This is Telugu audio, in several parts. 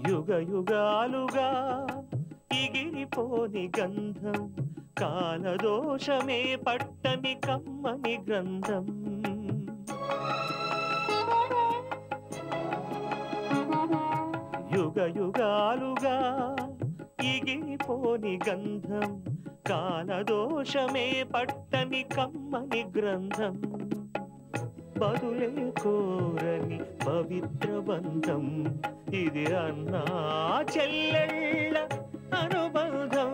యుగ యుగాలుగా ఎగిరిపోని గంధం కాలదోషమే పట్టని కమ్మని గ్రంథం యుగ యుగాలుగా ఎగిరిపోని గంధం కాలదోషమే పట్టని కమ్మని గ్రంథం బదులే కోరని పవిత్ర బంధం ఇది అన్నా చెల్లెళ్ళ అనుబంధం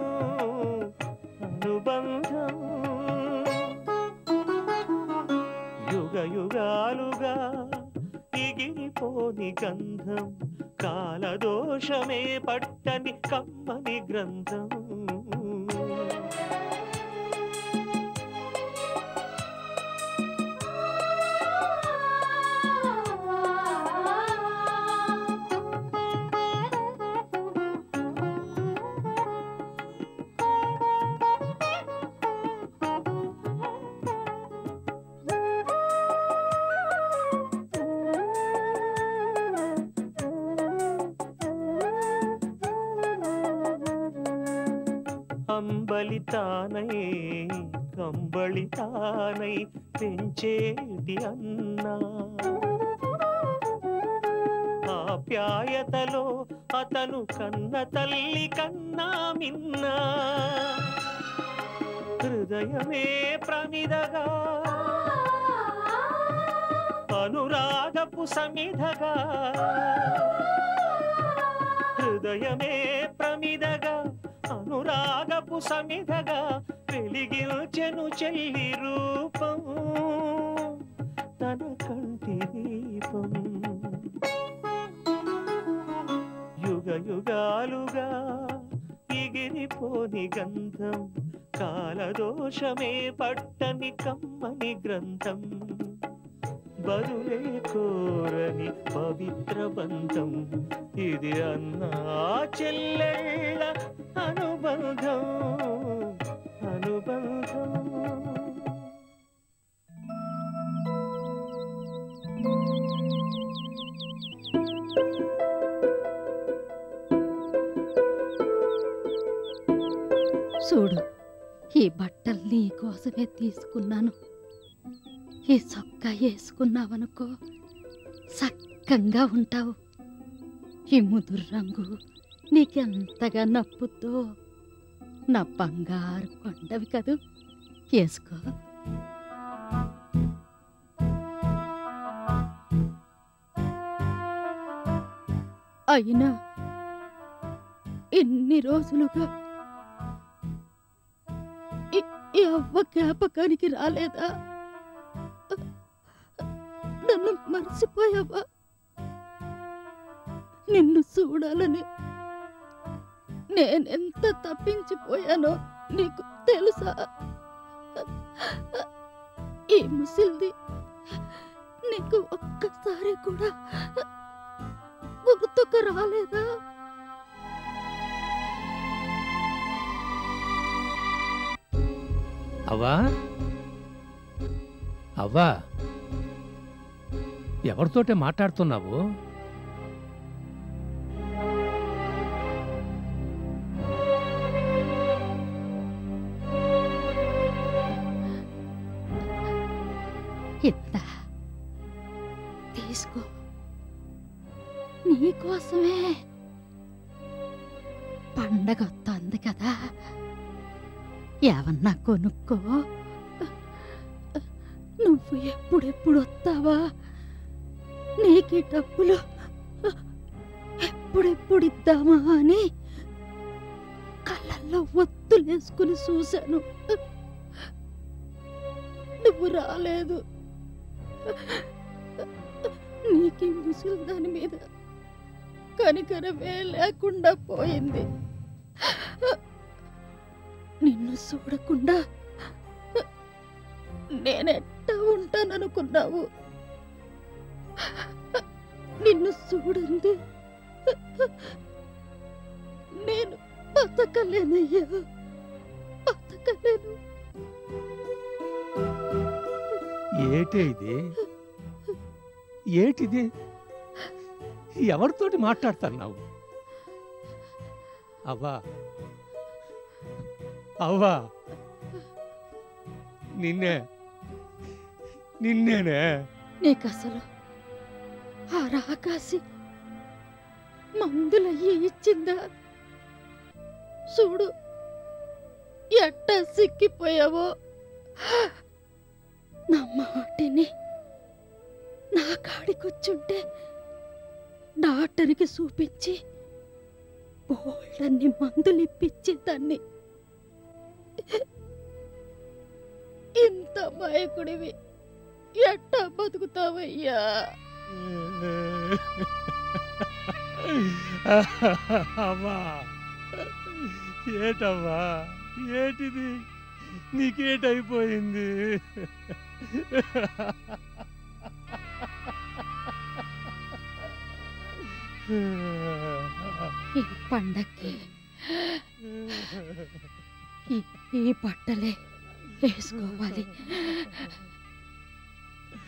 అనుబంధం యుగ యుగాలుగా ఎగిరిపోని గంధం కాలదోషమే పట్టని కమ్మని గ్రంథం అంబలితానై కంబళితానై పెంచేటి అన్నా ఆప్యాయతలో అతను కన్న తల్లి కన్నా మిన్నా హృదయమే ప్రమిదగా అనురాగపు సమిధగా హృదయమే ప్రమిదగా అనురాగపు సమిధగా వెలిగించెను చెల్లి రూపం తన కంటి దీపం యుగ యుగాలుగా ఎగిరిపోని గంధం కాలదోషమే పట్టని కమ్మని గ్రంథం బదులే కోరని పవిత్ర బంధం ఇది అన్నా చెల్లెళ్ళ అనుబంధం అనుబంధం చూడు ఈ బట్టలు నీ కోసమే తీసుకున్నాను ఈ చొక్కా వేసుకున్నావనుకో చక్కగా ఉంటావు ఈ ముదురు రంగు నీకెంతగా నప్పుద్దో నా బంగారు కొండవి కదూ వేసుకో అయినా ఇన్ని రోజులుగా ఈ అవ్వ జ్ఞాపకానికి రాలేదా నన్ను మర్చిపోయావా నిన్ను చూడాలని నేనెంత తప్పించిపోయానో నీకు తెలుసా ఈ ముసిల్ది నీకు ఒక్కసారి కూడా గుర్తుకు రాలేదా అవ్వా అవ్వా ఎవరితోటే మాట్లాడుతున్నావు ఇంత తీసుకో నీకోసమే పండగ వస్తుంది కదా ఏమన్నా కొనుక్కో నువ్వు ఎప్పుడెప్పుడు వస్తావా నీకు డబ్బులు ఎప్పుడెప్పుడు ఇద్దామా అని కళ్ళల్లో ఒత్తులేసుకుని చూశాను నువ్వు రాలేదు నీకు ముసలి దాని మీద కనికరమే లేకుండా పోయింది నిన్ను చూడకుండా నేనెట్టా ఉంటాననుకున్నావు నిన్ను నన్ను చూడండి. నేను బతకలేనయ్యా, బతకలేను. ఏటే ఇది? ఏటిది? ఎవరితోటి మాట్లాడుతున్నావు? అవ్వా, అవ్వా, నిన్నేనే. నీకసలు ఆ రాకాసి మందులయ్యి ఇచ్చిందా? చూడు ఎట్టా సిక్కిపోయావో. నా మాటిని నా కాడికొచ్చుంటే డాక్టర్కి చూపించి బోల్డన్ని మందులు ఇప్పించేదాన్ని. ఇంత మాయకుడివి ఎట్టా బతుకుతావయ్యా? అవ్వా, ఏటవ్వా, ఏటిది? నీకేటైపోయింది? ఈ పండక్కి ఈ బట్టలే వేసుకోవాలి,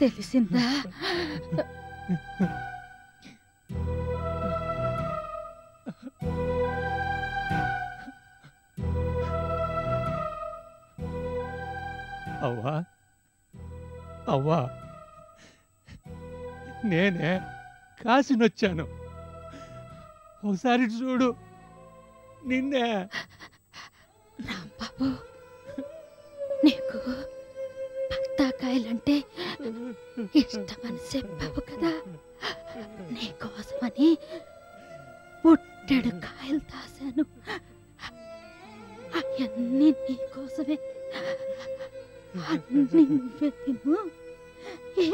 తెలిసిందా? అవ్వా, అవ్వా, నేనే కాసినొచ్చాను. ఒకసారి చూడు, నిన్నే. రాంబాబు, నీకు బత్తాకాయలంటే ఇష్టమని చెప్పావు కదా, నీకోసమని పుట్టెడు కాయలు దాశాను. అవన్నీ నీకోసమే. అన్నీ నువ్వే తిను. ఏ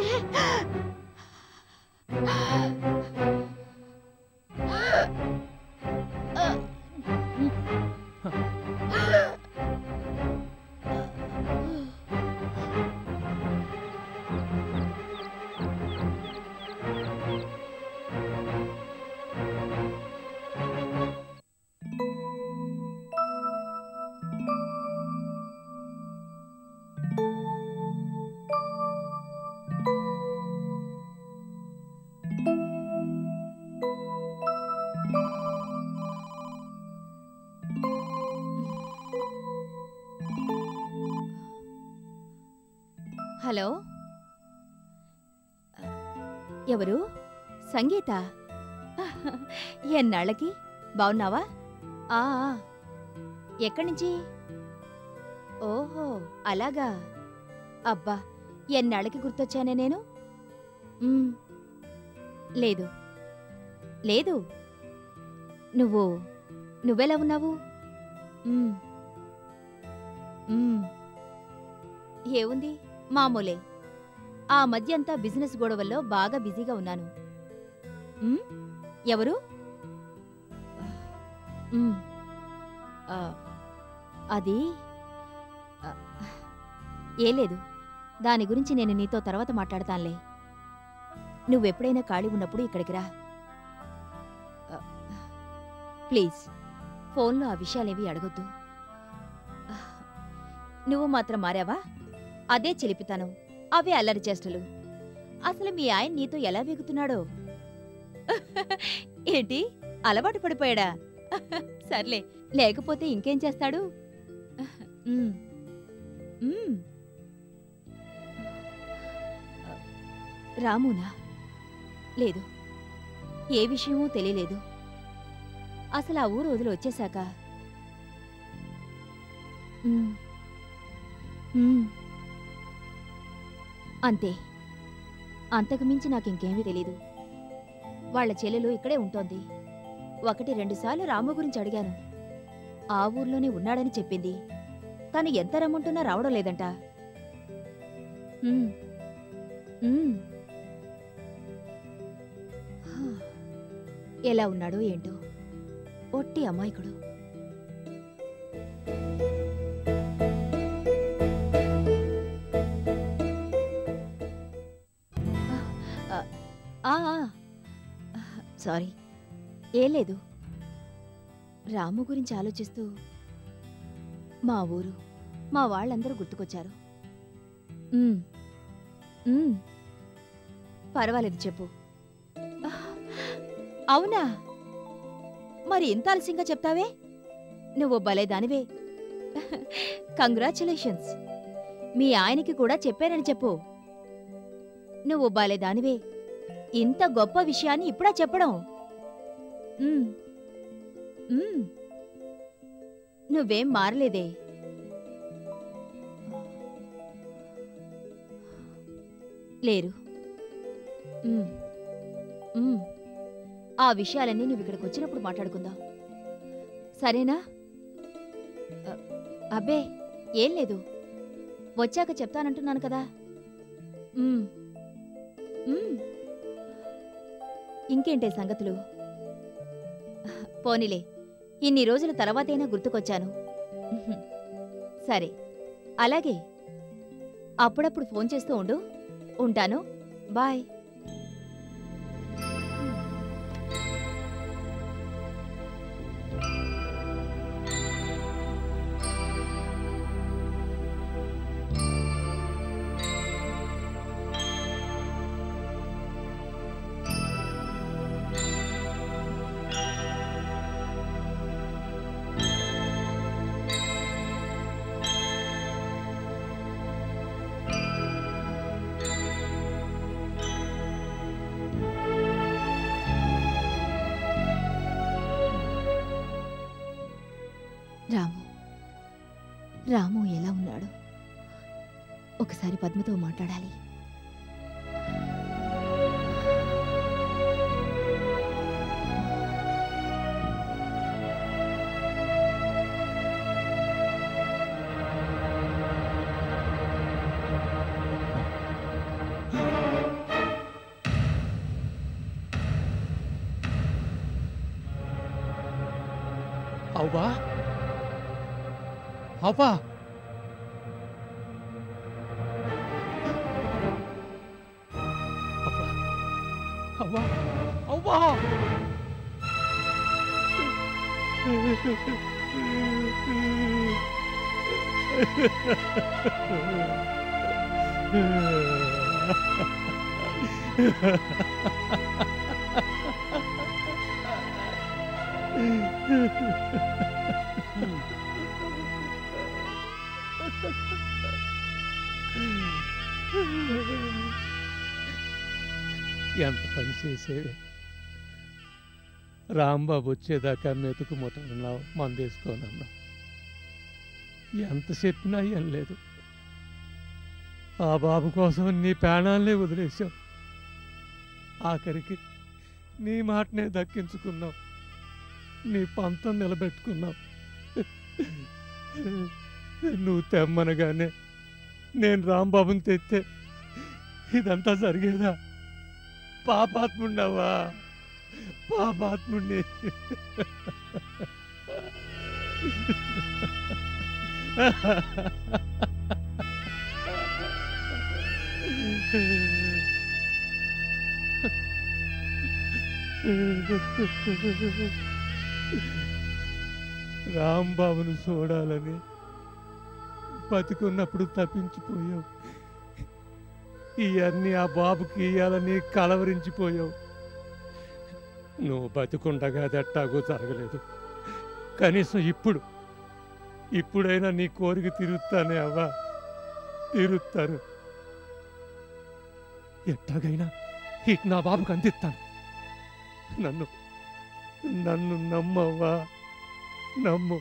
హలో, ఎవరు? సంగీత? ఎన్నాళ్ళకి? బావున్నావా? ఎక్కడి నుంచి? ఓహో, అలాగా. అబ్బా, ఎన్నాళ్ళకి గుర్తొచ్చానే నేను. లేదు లేదు, నువ్వెలా ఉన్నావు? ఏముంది, మామూలే. ఆ మధ్యంతా బిజినెస్ గొడవల్లో బాగా బిజీగా ఉన్నాను. ఎవరు? అది ఏ లేదు, దాని గురించి నేను నీతో తర్వాత మాట్లాడతానులే. నువ్వెప్పుడైనా ఖాళీ ఉన్నప్పుడు ఇక్కడికి రా ప్లీజ్. ఫోన్లో ఆ విషయాలేవి అడగొద్దు. నువ్వు మాత్రం మారావా? అదే చిలిపితాను, అవే అల్లరి చేష్టలు. అసలు మీ ఆయన నీతో ఎలా వేగుతున్నాడో. ఏంటి, అలవాటు పడిపోయాడా? సర్లే, లేకపోతే ఇంకేం చేస్తాడు? రామునా? లేదు, ఏ విషయమూ తెలియలేదు. అసలు ఆ ఊరు వదిలి వచ్చేశాక అంతే, అంతకుమించి నాకింకేమీ తెలీదు. వాళ్ల చెల్లెలు ఇక్కడే ఉంటోంది. 1-2 సార్లు రాము గురించి అడిగాను. ఆ ఊర్లోనే ఉన్నాడని చెప్పింది. తను ఎంత రమ్మంటున్నా రావడం లేదంట. ఎలా ఉన్నాడో ఏంటో, ఒట్టి అమాయకుడు. సారీ, ఏం లేదు. రాము గురించి ఆలోచిస్తూ మా ఊరు, మా వాళ్ళందరూ గుర్తుకొచ్చారు. ఉమ్, ఉమ్, పర్వాలేదు, చెప్పు. అవునా? మరి ఇంత ఆలస్యంగా చెప్తావే? నువ్వు భలే దానివే. కంగ్రాచులేషన్స్. మీ ఆయనకి కూడా చెప్పానని చెప్పు. నువ్వు భలే దానివే. ఇంత గొప్ప విషయాన్ని ఇప్పుడా చెప్పడం? ఉమ్, ఉమ్, నువ్వేం మారలేదే. లేరు. ఉమ్, ఉమ్, ఆ విషయాలన్నీ నువ్వు ఇక్కడికి వచ్చినప్పుడు మాట్లాడుకుందాం, సరేనా? అబ్బే, ఏం లేదు, వచ్చాక చెప్తానంటున్నాను కదా. ఉమ్, ఉమ్, ఇంకేంటే సంగతులు? పోనీలే, ఇన్ని రోజుల తర్వాతైనా గుర్తుకొచ్చాను. సరే, అలాగే. అప్పుడప్పుడు ఫోన్ చేస్తూ ఉండు. ఉంటాను, బాయ్. రాము, రాము ఎలా ఉన్నాడు? ఒకసారి పద్మతో మాట్లాడాలి. అవ్వా, అవ్వా, అవ్వా, అవ్వా, అవ్వా. ఎంత పని చేసేవి. రాంబాబు వచ్చేదాకా మెతుకు ముట్టనన్నావు, మందేసుకోనన్నావు. ఎంత చెప్పినా ఏం లేదు. ఆ బాబు కోసం నీ ప్రాణాలనే వదిలేశావు. ఆఖరికి నీ మాటనే దక్కించుకున్నావు, నీ పంతం నిలబెట్టుకున్నావు. నువ్వు తెమ్మనగానే నేను రాంబాబుని తెస్తే ఇదంతా జరిగేదా? పాపాత్ముండవా, పాపాత్ముండి. రాంబాబును చూడాలని బతికున్నప్పుడు తప్పించిపోయావు. ఇవన్నీ ఆ బాబుకి ఇయ్యాలని కలవరించిపోయావు. నువ్వు బతికుండగా అది ఎట్టాగో జరగలేదు. కనీసం ఇప్పుడైనా నీ కోరిక తీరుస్తానే అవ్వా, తీరుస్తాను. ఎట్టాగైనా ఇటు నా బాబుకి అందిస్తాను. నన్ను నమ్మవ్వా, నమ్ము.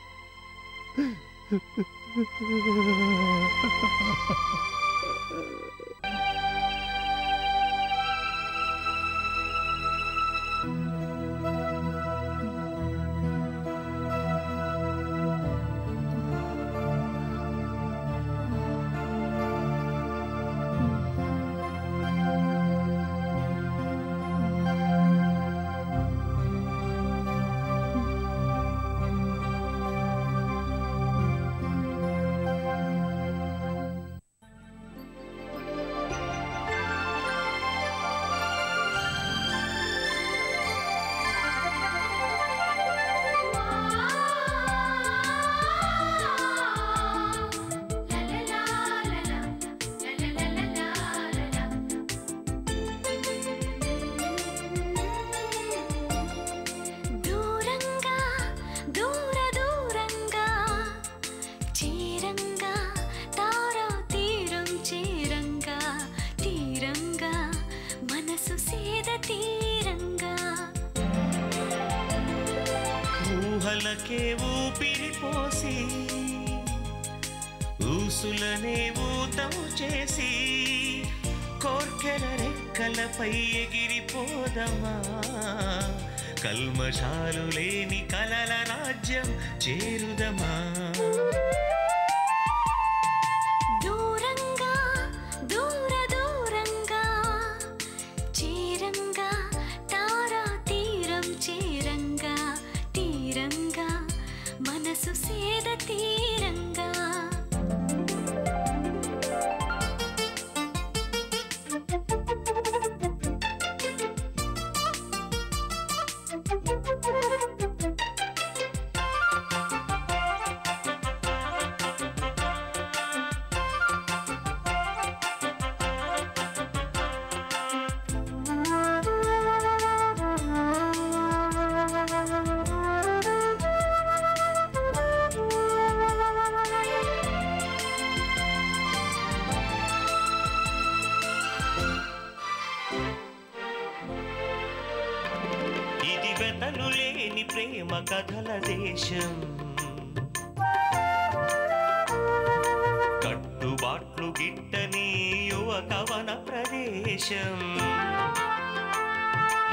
ఊహలకే ఊపిరి పోసి ఊసులనే ఊతము చేసి కోర్కెల రెక్కలపై ఎగిరిపోదమా కల్మషాలు లేని కలల రాజ్యం చేరుదమా దూరంగా దూర దూరంగా చేరంగా తారా తీరం చేరంగా తీరంగా మనసు సేద తీరంగా ఇది వెతలు లేని ప్రేమ కథల దేశం కట్టుబాట్లు గిట్టని యువ కవన ప్రదేశం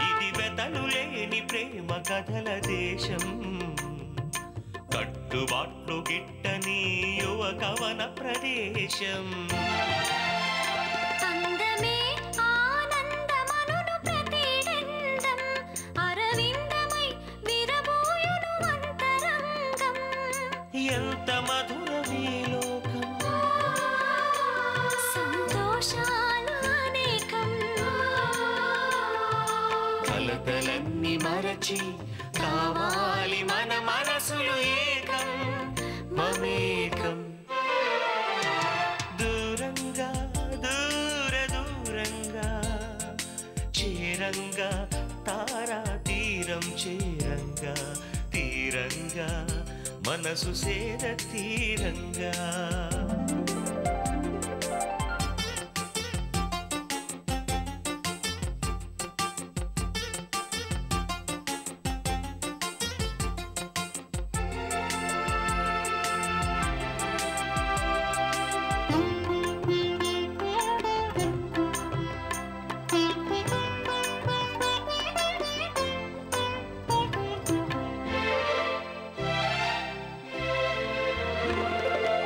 ఇది వెతలు లేని ప్రేమ కథల దేశం కట్టుబాట్లు గిట్టని యువ కవన ప్రదేశం అందమే ఆనందమనును ప్రతిడందం అరవిందమై విరబోయును అంతరంగం ఎంత మధురమీ లోకం సంతోషాలు అనేకం కలతలన్నీ మరచి కావాలి మన మనసులు ఏకం మమేకం దూరంగా దూర దూరంగా చేరంగా తారా తీరం చేరంగా తీరంగా మనసు సేద తీరంగా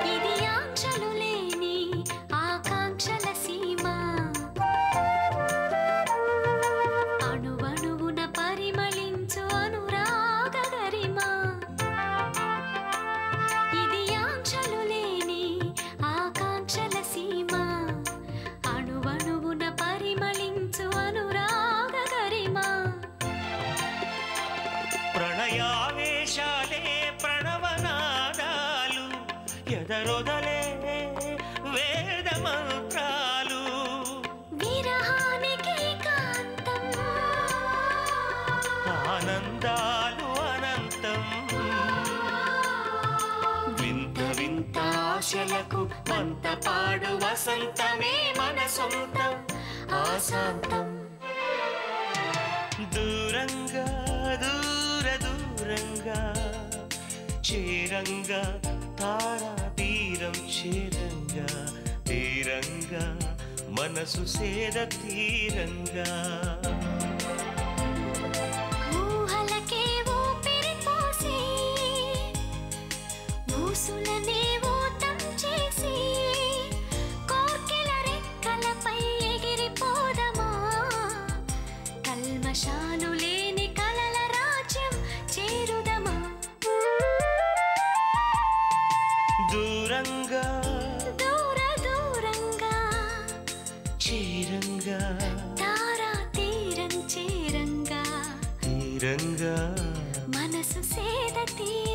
ఇది ఆంక్షలు లేని ఆకాంక్షల సీమ అణువణువున పరిమళించు అనురాగ గరిమ ఇది ఆంక్షలు లేని ఆకాంక్షల సీమ అణువణువున పరిమళించు అనురాగ గరిమ ప్రణయావేశాలే ప్రణవనాదాలు ఎదరొదలే వేద మంత్రాలు విరహానికి కాంతం ఆనందాలు అనంతం వింత వింత ఆశలకు వంత పాడు వసంతమే మన సొంతం ఆశాంతం దూరంగా దూర దూరంగా చేరంగా తారా తీరం చేరంగా తీరంగా మనసు సేద తీరంగా ఊహలకే ఊపిరి పోసి ఊసులనే ఊతం చేసి కోర్కెల రెక్కలపై ఎగిరిపోదమా కల్మషాలు లేని కలల రాజ్యం చేరుదమా దూరంగా దూర దూరంగా చేరంగా తారా తీరం చేరంగా తీరంగా మనసు సేద తీరంగా